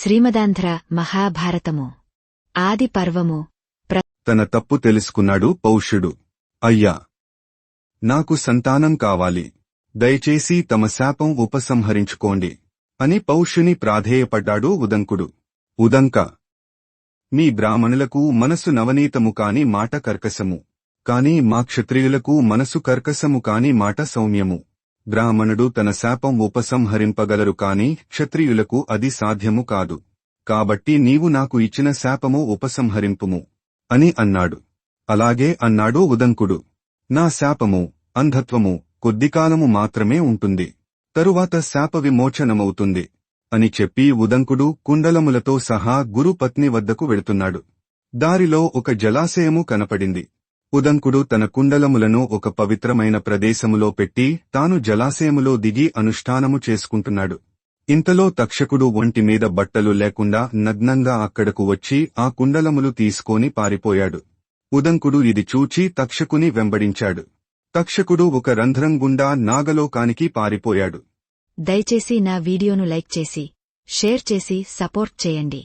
శ్రీమదాంధ్ర మహాభారతము ఆది పర్వము. తన తప్పు తెలుసుకున్నాడు పౌష్యుడు. అయ్యా, నాకు సంతానం కావాలి, దయచేసి తమ శాపం ఉపసంహరించుకోండి అని పౌష్యుని ప్రాధేయపడ్డాడు ఉదంకుడు. ఉదంక, మీ బ్రాహ్మణులకు మనసు నవనీతము కాని మాట కర్కశము, కాని మా క్షత్రియులకు మనసు కర్కశము కాని మాట సౌమ్యము. బ్రాహ్మణుడు తన శాపం ఉపసంహరింపగలరు కాని క్షత్రియులకు అది సాధ్యము కాదు. కాబట్టి నీవు నాకు ఇచ్చిన శాపము ఉపసంహరింపుము అని అన్నాడు. అలాగే అన్నాడు ఉదంకుడు. నా శాపము, అంధత్వము కొద్దికాలము మాత్రమే ఉంటుంది, తరువాత శాప విమోచనమవుతుంది అని చెప్పి ఉదంకుడు కుండలములతో సహా గురుపత్ని వద్దకు వెళుతున్నాడు. దారిలో ఒక జలాశయము కనపడింది. ఉదంకుడు తన కుండలములను ఒక పవిత్రమైన ప్రదేశములో పెట్టి తాను జలాశయములో దిగి అనుష్ఠానము చేసుకుంటున్నాడు. ఇంతలో తక్షకుడు ఒంటిమీద బట్టలు లేకుండా నగ్నంగా అక్కడకు వచ్చి ఆ కుండలములు తీసుకొని పారిపోయాడు. ఉదంకుడు ఇది చూచి తక్షకుని వెంబడించాడు. తక్షకుడు ఒక రంధ్రం గుండా నాగలోకానికి పారిపోయాడు. దయచేసి నా వీడియోను లైక్ చేసి షేర్ చేసి సపోర్ట్ చేయండి.